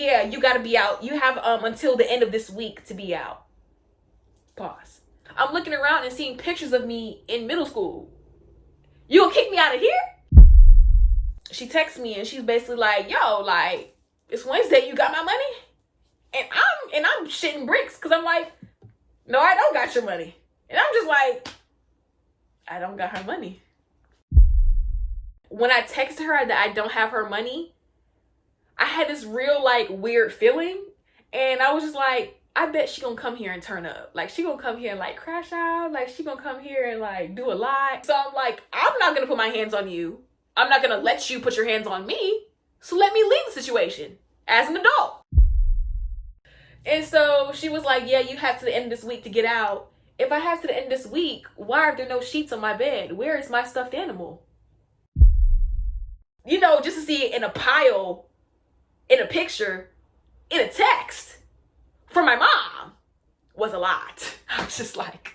Yeah, you gotta be out. You have until the end of this week to be out. Pause. I'm looking around and seeing pictures of me in middle school. You gonna kick me out of here? She texts me and she's basically like, yo, like, it's Wednesday, you got my money? And I'm shitting bricks because I'm like, no, I don't got your money. And I'm just like, I don't got her money. When I texted her that I don't have her money, I had this real like weird feeling. And I was just like, I bet she gonna come here and turn up. Like she gonna come here and like crash out. Like she gonna come here and like do a lie. So I'm like, I'm not gonna put my hands on you. I'm not gonna let you put your hands on me. So let me leave the situation as an adult. And so she was like, yeah, you have to the end of this week to get out. If I have to the end of this week, why are there no sheets on my bed? Where is my stuffed animal? You know, just to see it in a pile, in a picture, in a text from my mom was a lot. I was just like...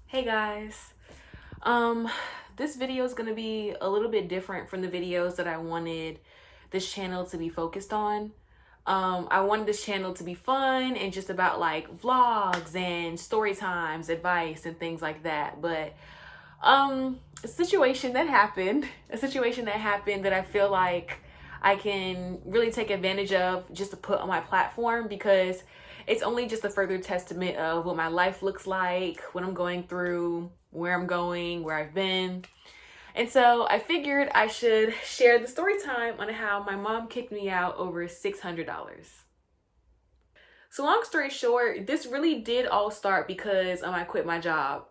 Hey guys. This video is going to be a little bit different from the videos that I wanted this channel to be focused on. I wanted this channel to be fun and just about like vlogs and story times, advice and things like that. But a situation that happened that I feel like I can really take advantage of just to put on my platform, because it's only just a further testament of what my life looks like, what I'm going through, where I'm going, where I've been. And so I figured I should share the story time on how my mom kicked me out over $600. So long story short, this really did all start because I quit my job.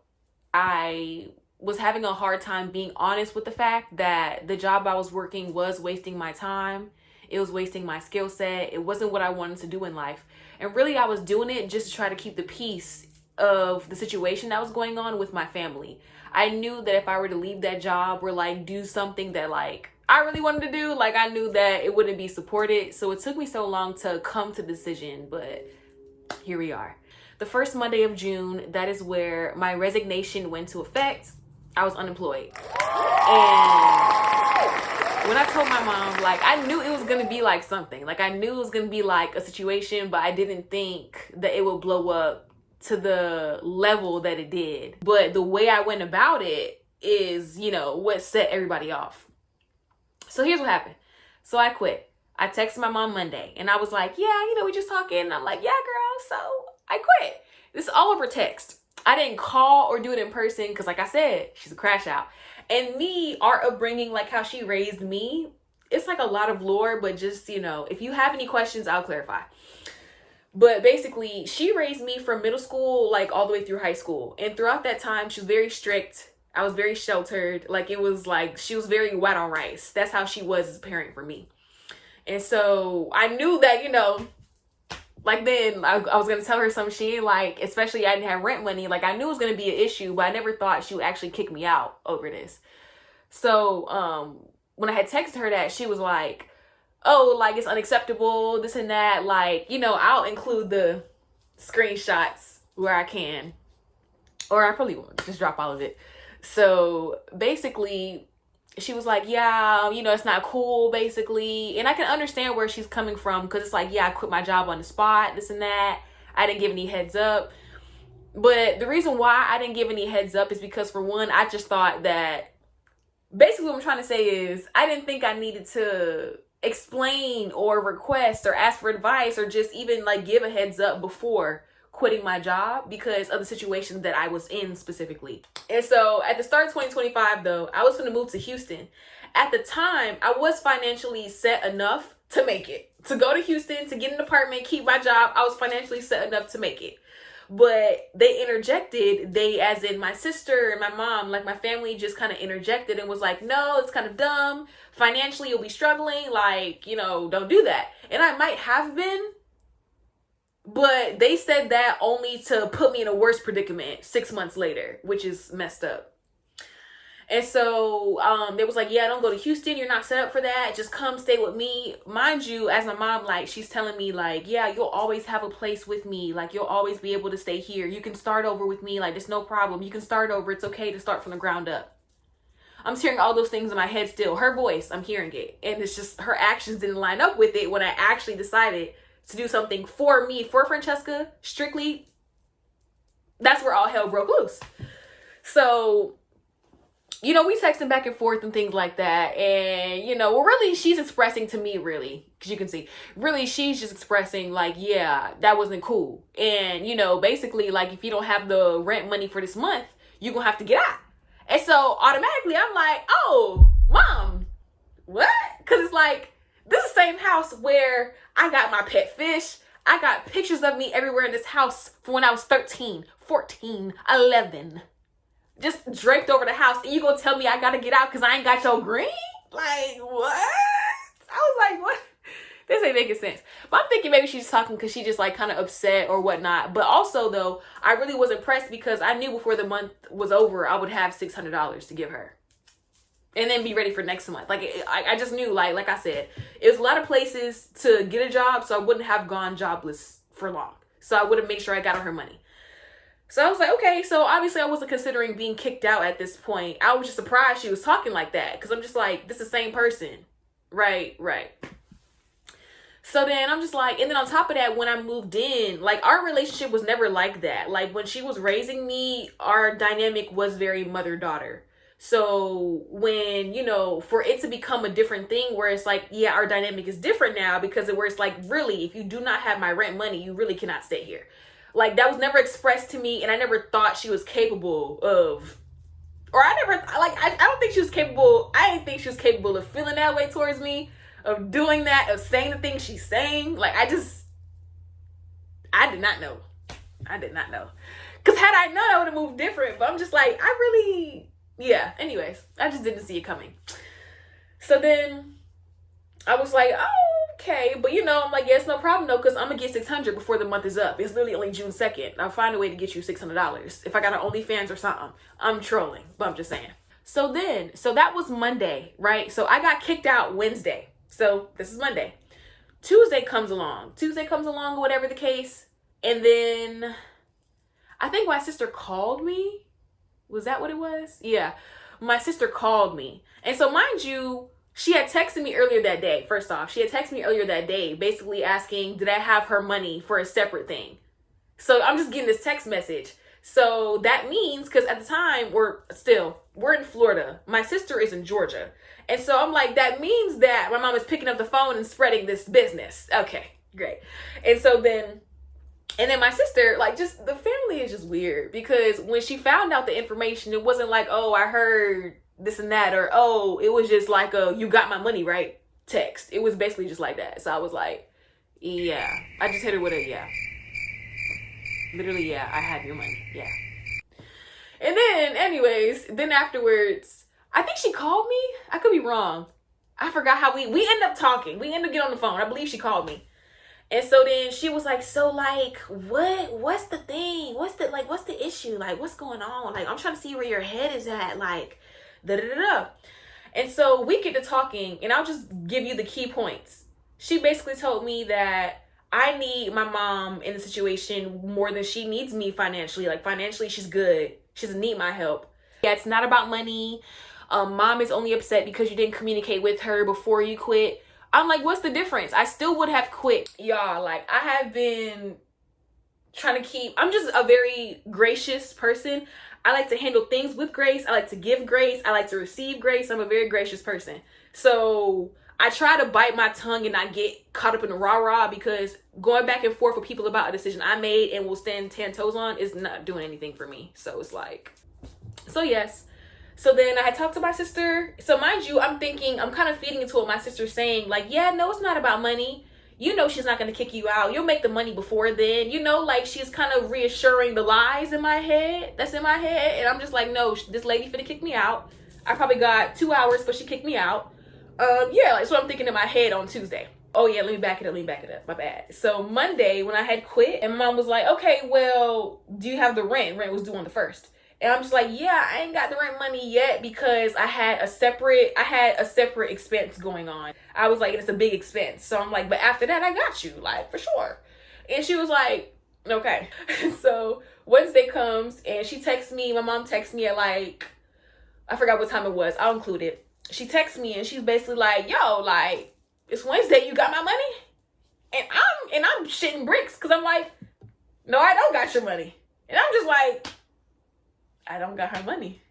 I was having a hard time being honest with the fact that the job I was working was wasting my time. It was wasting my skill set. It wasn't what I wanted to do in life. And really I was doing it just to try to keep the peace of the situation that was going on with my family. I knew that if I were to leave that job or like do something that like I really wanted to do, like I knew that it wouldn't be supported. So it took me so long to come to the decision, but here we are. The first Monday of June, that is where my resignation went into effect. I was unemployed. And when I told my mom, like, I knew it was going to be like something. Like, I knew it was going to be like a situation, but I didn't think that it would blow up to the level that it did. But the way I went about it is, you know, what set everybody off. So here's what happened. So I quit. I texted my mom Monday and I was like, yeah, you know, we just talking. And I'm like, yeah, girl. So I quit. This is all over text. I didn't call or do it in person because, like I said, she's a crash out. And me, our upbringing, like how she raised me, it's like a lot of lore, but just, you know, if you have any questions, I'll clarify. But basically, she raised me from middle school, like all the way through high school. And throughout that time, she was very strict. I was very sheltered. Like it was like, she was very wet on rice. That's how she was as a parent for me. And so I knew that, you know, like then I was going to tell her some shit, like, especially I didn't have rent money. Like I knew it was going to be an issue, but I never thought she would actually kick me out over this. So when I had texted her that, she was like, oh, like it's unacceptable, this and that. Like, you know, I'll include the screenshots where I can, or I probably won't, just drop all of it. So basically, she was like, yeah, you know, it's not cool, basically. And I can understand where she's coming from, because it's like, yeah, I quit my job on the spot, this and that. I didn't give any heads up. But the reason why I didn't give any heads up is because, for one, I just thought that, basically what I'm trying to say is, I didn't think I needed to explain or request or ask for advice or just even like give a heads up before quitting my job because of the situation that I was in specifically. And so at the start of 2025 though, I was going to move to Houston. At the time, I was financially set enough to make it. To go to Houston, to get an apartment, keep my job, I was financially set enough to make it. But they interjected, they as in my sister and my mom, like my family just kind of interjected and was like, no, it's kind of dumb. Financially, you'll be struggling. Like, you know, don't do that. And I might have been, but they said that only to put me in a worse predicament 6 months later, which is messed up. And so they was like, yeah, don't go to Houston. You're not set up for that. Just come stay with me. Mind you, as my mom, like, she's telling me, like, yeah, you'll always have a place with me. Like, you'll always be able to stay here. You can start over with me. Like, there's no problem. You can start over. It's okay to start from the ground up. I'm hearing all those things in my head still. Her voice, I'm hearing it. And it's just her actions didn't line up with it when I actually decided to do something for me, for Francesca, strictly. That's where all hell broke loose. So, you know, we texting back and forth and things like that. And, you know, well, really, she's expressing to me, really, because you can see, really, she's just expressing like, yeah, that wasn't cool. And, you know, basically, like, if you don't have the rent money for this month, you're going to have to get out. And so automatically I'm like, oh, mom, what? Because it's like, this is the same house where I got my pet fish. I got pictures of me everywhere in this house from when I was 13, 14, 11. Just draped over the house. And you gonna tell me I gotta get out because I ain't got your green? Like, what? I was like, what? This ain't making sense. But I'm thinking maybe she's talking because she just like kind of upset or whatnot. But also though, I really was impressed because I knew before the month was over, I would have $600 to give her. And then be ready for next month. Like, I just knew, like I said, it was a lot of places to get a job, so I wouldn't have gone jobless for long. So I would have made sure I got her money. So I was like, okay, so obviously I wasn't considering being kicked out at this point. I was just surprised she was talking like that, because I'm just like, this is the same person. Right. So then I'm just like, and then on top of that, when I moved in, like, our relationship was never like that. Like, when she was raising me, our dynamic was very mother-daughter. So when, you know, for it to become a different thing where it's like, yeah, our dynamic is different now because where it's like, really, if you do not have my rent money, you really cannot stay here. Like, that was never expressed to me, and I never thought she was capable of, or I don't think she was capable, I didn't think she was capable of feeling that way towards me, of doing that, of saying the things she's saying. Like, I did not know. Because had I known, I would have moved different, but I'm just like, anyways, I just didn't see it coming. So then I was like, oh, okay. But you know, I'm like, yeah, it's no problem though, because I'm going to get $600 before the month is up. It's literally only June 2nd. I'll find a way to get you $600. If I got an OnlyFans or something. I'm trolling, but I'm just saying. So that was Monday, right? So I got kicked out Wednesday. So this is Monday. Tuesday comes along, or whatever the case. And then I think my sister called me. Was that what it was? Yeah. My sister called me. And so mind you, she had texted me earlier that day. First off, she had texted me earlier that day, basically asking, did I have her money for a separate thing? So I'm just getting this text message. So that means, because at the time, we're in Florida. My sister is in Georgia. And so I'm like, that means that my mom is picking up the phone and spreading this business. Okay, great. And then my sister, like, just the family is just weird, because when she found out the information, it wasn't like, oh, I heard this and that, or, oh, it was just like a, you got my money, right? Text. It was basically just like that. So I was like, yeah. I just hit her with a, yeah. Literally, yeah, I have your money. Yeah. And then, anyways, then afterwards, I think she called me. I could be wrong. I forgot how we ended up talking. We ended up getting on the phone. I believe she called me. And so then she was like, so like, what's the thing? What's the issue? Like, what's going on? Like, I'm trying to see where your head is at. Like, da-da-da-da. And so we get to talking, and I'll just give you the key points. She basically told me that I need my mom in the situation more than she needs me financially. Like, financially, she's good. She doesn't need my help. Yeah, it's not about money. Mom is only upset because you didn't communicate with her before you quit. I'm like, what's the difference? I still would have quit. Y'all, like, I have been trying to keep, I'm just a very gracious person. I like to handle things with grace. I like to give grace. I like to receive grace. I'm a very gracious person. So I try to bite my tongue and not get caught up in the rah-rah, because going back and forth with people about a decision I made and will stand 10 toes on is not doing anything for me. So it's like, so yes. So then I had talked to my sister. So mind you, I'm kind of feeding into what my sister's saying. Like, yeah, no, it's not about money. You know she's not going to kick you out. You'll make the money before then. You know, like, she's kind of reassuring the lies in my head. That's in my head. And I'm just like, no, this lady finna kick me out. I probably got 2 hours, but she kicked me out. Yeah, that's what I'm thinking in my head on Tuesday. Oh yeah, let me back it up. My bad. So Monday, when I had quit, and mom was like, okay, well, do you have the rent? Rent was due on the 1st. And I'm just like, yeah, I ain't got the rent money yet, because I had a separate expense going on. I was like, it's a big expense. So I'm like, but after that, I got you, like, for sure. And she was like, okay. So Wednesday comes, and she texts me, my mom texts me at like I forgot what time it was. I'll include it. She texts me and she's basically like, yo, like, it's Wednesday, you got my money? And I'm shitting bricks because I'm like, no, I don't got your money. And I'm just like, I don't got her money.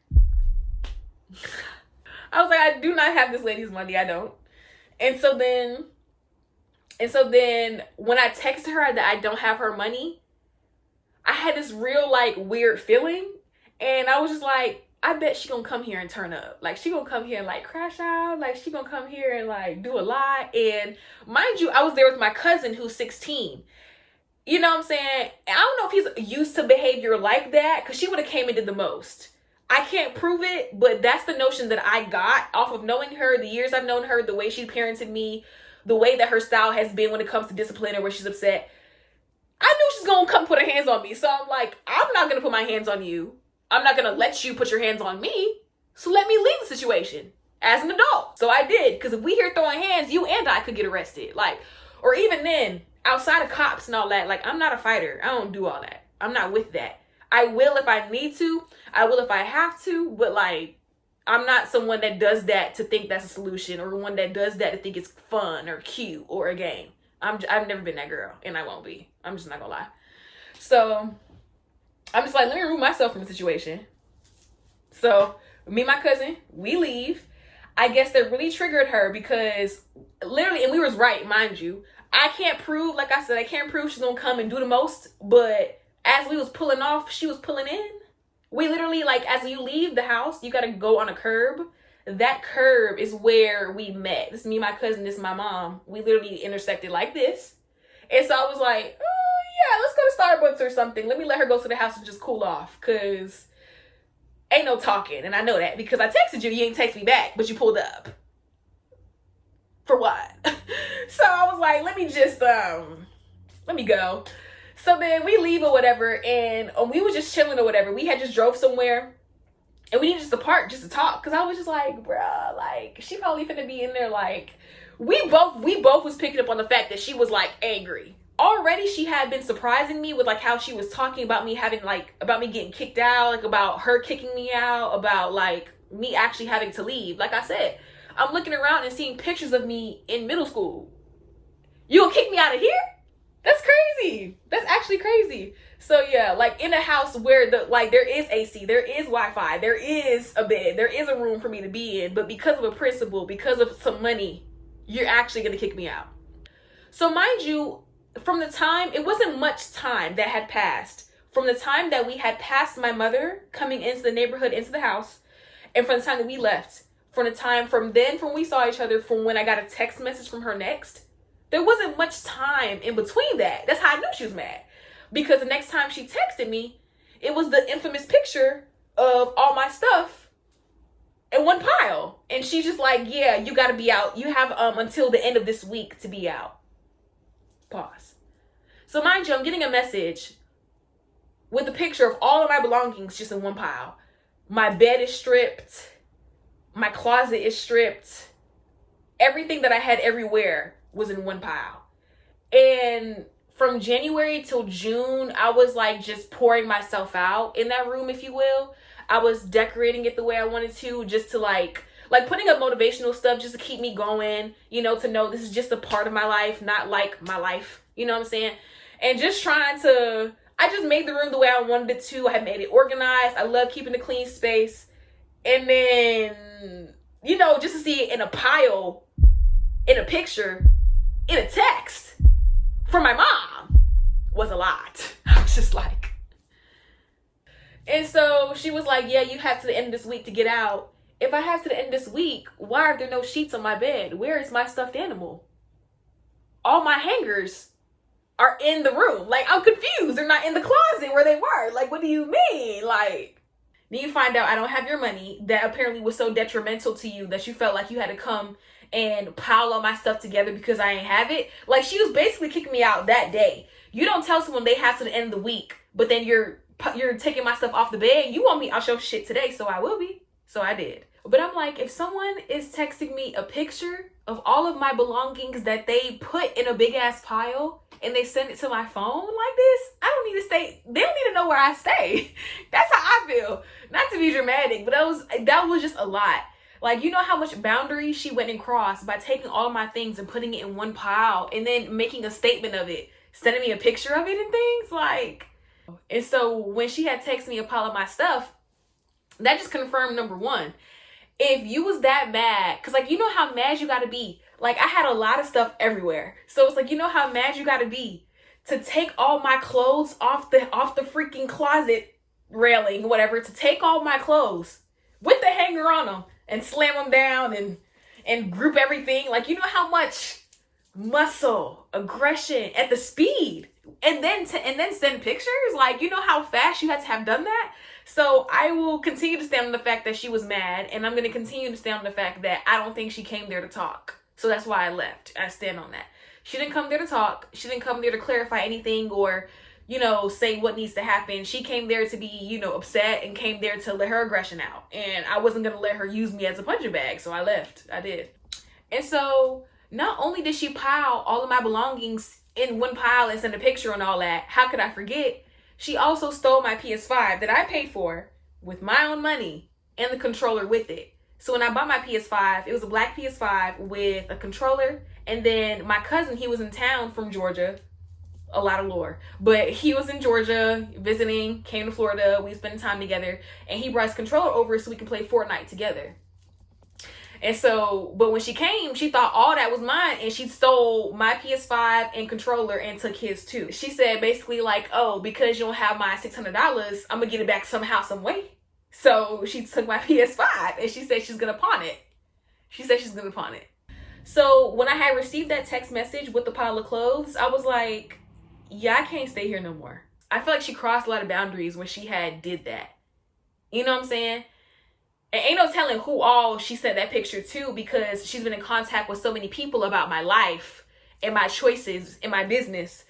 I was like, I do not have this lady's money. I don't. And so then when I texted her that I don't have her money, I had this real like weird feeling. And I was just like, I bet she gonna come here and turn up. Like, she gonna come here and like crash out. Like, she gonna come here and like do a lot. And mind you, I was there with my cousin who's 16. You know what I'm saying? I don't know if he's used to behavior like that, because she would have came and did the most. I can't prove it, but that's the notion that I got off of knowing her, the years I've known her, the way she parented me, the way that her style has been when it comes to discipline or where she's upset. I knew she's gonna come put her hands on me. So I'm like, I'm not gonna put my hands on you. I'm not gonna let you put your hands on me. So let me leave the situation as an adult. So I did, because if we here throwing hands, you and I could get arrested. Like, or even then, outside of cops and all that, like, I'm not a fighter. I don't do all that. I'm not with that. I will if I need to. I will if I have to. But like, I'm not someone that does that to think that's a solution, or one that does that to think it's fun or cute or a game. I've never been that girl, and I won't be. I'm just not gonna lie. So I'm just like, let me remove myself from the situation. So me and my cousin, we leave. I guess that really triggered her because literally, and we was right, mind you. I can't prove, like I said, I can't prove she's gonna come and do the most. But as we was pulling off, she was pulling in. We literally, like, as you leave the house, you gotta go on a curb. That curb is where we met. This is me, my cousin, this is my mom. We literally intersected like this. And so I was like, oh yeah, let's go to Starbucks or something. Let me let her go to the house and just cool off, because ain't no talking. And I know that because I texted you, you ain't text me back, but you pulled up. For what? So I was like, let me just, let me go. So then we leave or whatever, and we were just chilling or whatever. We had just drove somewhere, and we needed just to park just to talk. Because I was just like, bruh, like, she probably finna be in there, like, we both was picking up on the fact that she was, like, angry. Already she had been surprising me with, like, how she was talking about me having, like, about me getting kicked out, like, about her kicking me out, about, like, me actually having to leave. Like I said, I'm looking around and seeing pictures of me in middle school. You gonna kick me out of here? That's crazy. That's actually crazy. So yeah, like in a house where there is AC, there is Wi-Fi, there is a bed, there is a room for me to be in, but because of a principle, because of some money, you're actually gonna kick me out. So mind you, from the time, it wasn't much time that had passed from the time that we had passed my mother coming into the neighborhood, into the house, and from the time that we left, from when we saw each other, from when I got a text message from her next, there wasn't much time in between that. That's how I knew she was mad. Because the next time she texted me, it was the infamous picture of all my stuff in one pile. And she's just like, yeah, you got to be out. You have until the end of this week to be out. Pause. So mind you, I'm getting a message with a picture of all of my belongings just in one pile. My bed is stripped. My closet is stripped. Everything that I had everywhere was in one pile. And from January till June, I was like just pouring myself out in that room, if you will. I was decorating it the way I wanted to, just to like putting up motivational stuff just to keep me going, you know, to know this is just a part of my life, not like my life, you know what I'm saying? And just trying to, I just made the room the way I wanted it to. I had made it organized. I love keeping a clean space. And then, you know, just to see it in a pile, in a picture, in a text from my mom was a lot. I was just like, and so she was like, yeah, you have to the end of this week to get out. If I have to the end of this week, why are there no sheets on my bed? Where is my stuffed animal? All my hangers are in the room. Like, I'm confused. They're not in the closet where they were. Like, what do you mean? Like, then you find out I don't have your money that apparently was so detrimental to you that you felt like you had to come and pile all my stuff together because I ain't have it. Like, she was basically kicking me out that day. You don't tell someone they have to the end of the week, but then you're taking my stuff off the bed. You want me, I'll show shit today, so I will be. So I did. But I'm like, if someone is texting me a picture of all of my belongings that they put in a big ass pile and they send it to my phone like this, I don't need to stay. They don't need to know where I stay. That's how I feel. Not to be dramatic, but that was just a lot. Like, you know how much boundary she went and crossed by taking all of my things and putting it in one pile and then making a statement of it, sending me a picture of it and things like. And so when she had texted me a pile of my stuff, that just confirmed number one. If you was that mad, because like, you know how mad you gotta be. Like, I had a lot of stuff everywhere. So it's like, you know how mad you gotta be to take all my clothes off the freaking closet railing, whatever, to take all my clothes with the hanger on them and slam them down and group everything. Like, you know how much muscle, aggression at the speed, and then send pictures. Like, you know how fast you had to have done that. So I will continue to stand on the fact that she was mad, and I'm going to continue to stand on the fact that I don't think she came there to talk. So that's why I left. I stand on that. She didn't come there to talk. She didn't come there to clarify anything or, you know, say what needs to happen. She came there to be, you know, upset and came there to let her aggression out. And I wasn't going to let her use me as a punching bag. So I left. I did. And so not only did she pile all of my belongings in one pile and send a picture and all that, how could I forget? She also stole my PS5 that I paid for with my own money and the controller with it. So when I bought my PS5, it was a black PS5 with a controller. And then my cousin, he was in town from Georgia. A lot of lore. But he was in Georgia visiting, came to Florida. We spent time together. And he brought his controller over so we can play Fortnite together. And so, but when she came, she thought all that was mine, and she stole my PS5 and controller and took his too. She said basically like, oh, because you don't have my $600, I'm gonna get it back somehow, some way. So she took my PS5 and she said she's gonna pawn it. She said she's gonna pawn it. So when I had received that text message with the pile of clothes, I was like, yeah, I can't stay here no more. I feel like she crossed a lot of boundaries when she had did that. You know what I'm saying? And ain't no telling who all she sent that picture to, because she's been in contact with so many people about my life and my choices and my business.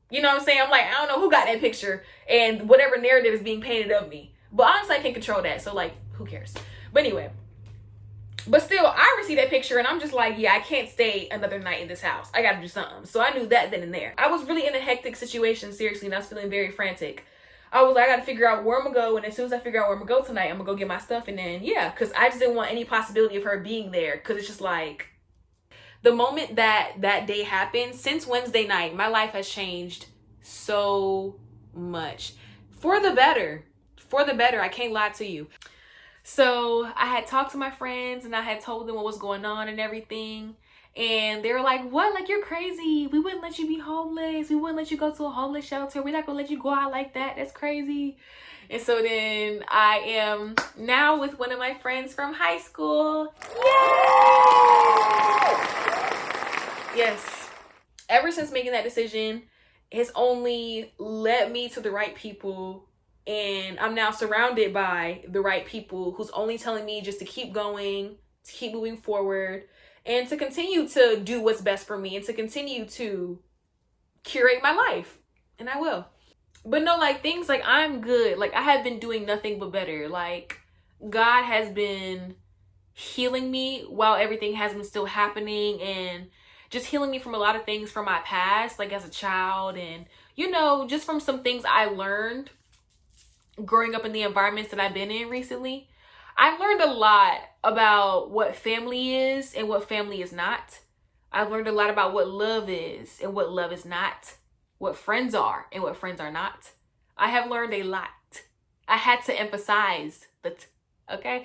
You know what I'm saying? I'm like, I don't know who got that picture and whatever narrative is being painted of me. But honestly, I can't control that. So like, who cares? But anyway. But still, I received that picture and I'm just like, yeah, I can't stay another night in this house. I gotta do something. So I knew that then and there. I was really in a hectic situation, seriously, and I was feeling very frantic. I was like, I gotta figure out where I'm gonna go, and as soon as I figure out where I'm gonna go tonight, I'm gonna go get my stuff, and then, yeah, because I just didn't want any possibility of her being there, because it's just like, the moment that day happened, since Wednesday night, my life has changed so much. For the better. For the better, I can't lie to you. So, I had talked to my friends, and I had told them what was going on and everything. And they were like, what? Like, you're crazy. We wouldn't let you be homeless. We wouldn't let you go to a homeless shelter. We're not going to let you go out like that. That's crazy. And so then I am now with one of my friends from high school. Yay! Yes. Ever since making that decision, it's only led me to the right people. And I'm now surrounded by the right people who's only telling me just to keep going, to keep moving forward, and to continue to do what's best for me and to continue to curate my life. And I will. But no, like, things like, I'm good. Like, I have been doing nothing but better. Like, God has been healing me while everything has been still happening, and just healing me from a lot of things from my past, like as a child, and, you know, just from some things I learned growing up in the environments that I've been in recently. I've learned a lot about what family is and what family is not. I've learned a lot about what love is and what love is not. What friends are and what friends are not. I have learned a lot. I had to emphasize that, okay?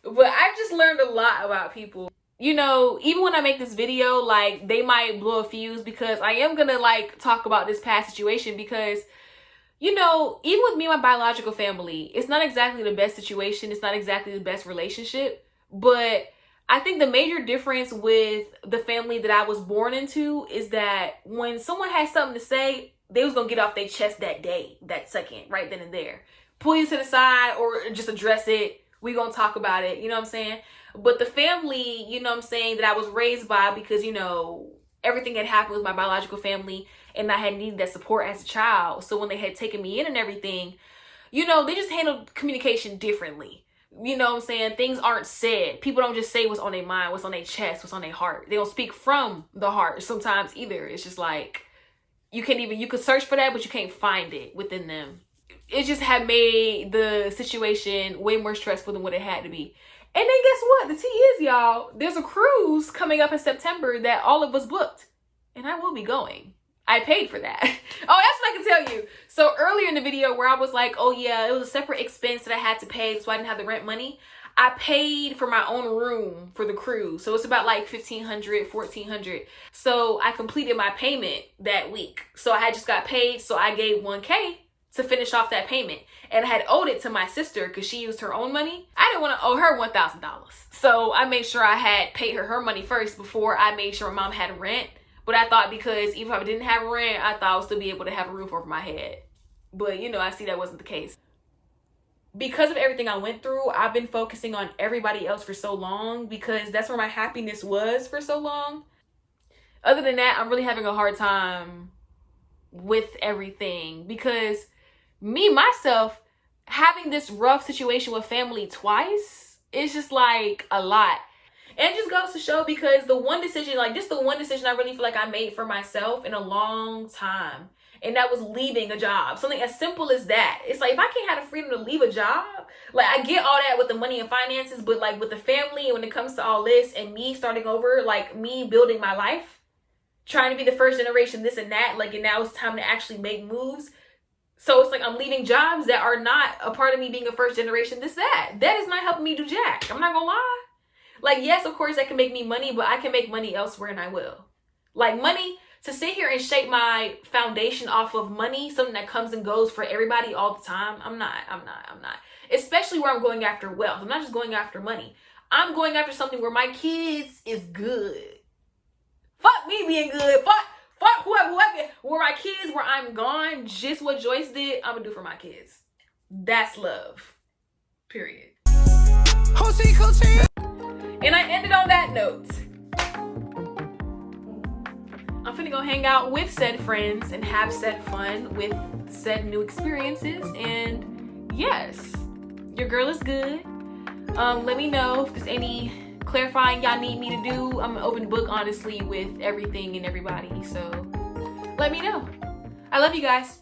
But I've just learned a lot about people. You know, even when I make this video, like, they might blow a fuse because I am gonna, like, talk about this past situation because, you know, even with me and my biological family, it's not exactly the best situation. It's not exactly the best relationship. But I think the major difference with the family that I was born into is that when someone has something to say, they was going to get off their chest that day, that second, right then and there. Pull you to the side or just address it. We going to talk about it. You know what I'm saying? But the family, you know what I'm saying, that I was raised by because, you know, everything had happened with my biological family and I had needed that support as a child. So when they had taken me in and everything, you know, they just handled communication differently. You know what I'm saying? Things aren't said. People don't just say what's on their mind, what's on their chest, what's on their heart. They don't speak from the heart sometimes either. It's just like, you could search for that, but you can't find it within them. It just had made the situation way more stressful than what it had to be. And then guess what? The tea is, y'all, there's a cruise coming up in September that all of us booked. And I will be going. I paid for that. Oh, that's what I can tell you. So earlier in the video where I was like, oh yeah, it was a separate expense that I had to pay, so I didn't have the rent money. I paid for my own room for the cruise. So it's about like $1,500, $1,400. So I completed my payment that week. So I had just got paid. So I gave $1K to finish off that payment. And I had owed it to my sister because she used her own money. I didn't want to owe her $1,000. So I made sure I had paid her money first before I made sure my mom had rent. But I thought because even if I didn't have rent, I thought I would still be able to have a roof over my head. But, you know, I see that wasn't the case. Because of everything I went through, I've been focusing on everybody else for so long because that's where my happiness was for so long. Other than that, I'm really having a hard time with everything because me, myself, having this rough situation with family twice is just like a lot. And it just goes to show because the one decision I really feel like I made for myself in a long time. And that was leaving a job. Something as simple as that. It's like, if I can't have the freedom to leave a job, like I get all that with the money and finances, but like with the family and when it comes to all this and me starting over, like me building my life, trying to be the first generation, this and that, like, and now it's time to actually make moves. So it's like I'm leaving jobs that are not a part of me being a first generation, this, that. That is not helping me do jack. I'm not gonna lie. Like, yes, of course, that can make me money, but I can make money elsewhere and I will. Like money, to sit here and shape my foundation off of money, something that comes and goes for everybody all the time, I'm not. Especially where I'm going after wealth. I'm not just going after money. I'm going after something where my kids is good. Fuck me being good. Fuck whoever. Where my kids, where I'm gone, just what Joyce did, I'm gonna do for my kids. That's love. Period. And I ended on that note. I'm finna go hang out with said friends and have said fun with said new experiences. And yes, your girl is good. Let me know if there's any clarifying y'all need me to do. I'm an open book, honestly, with everything and everybody. So let me know. I love you guys.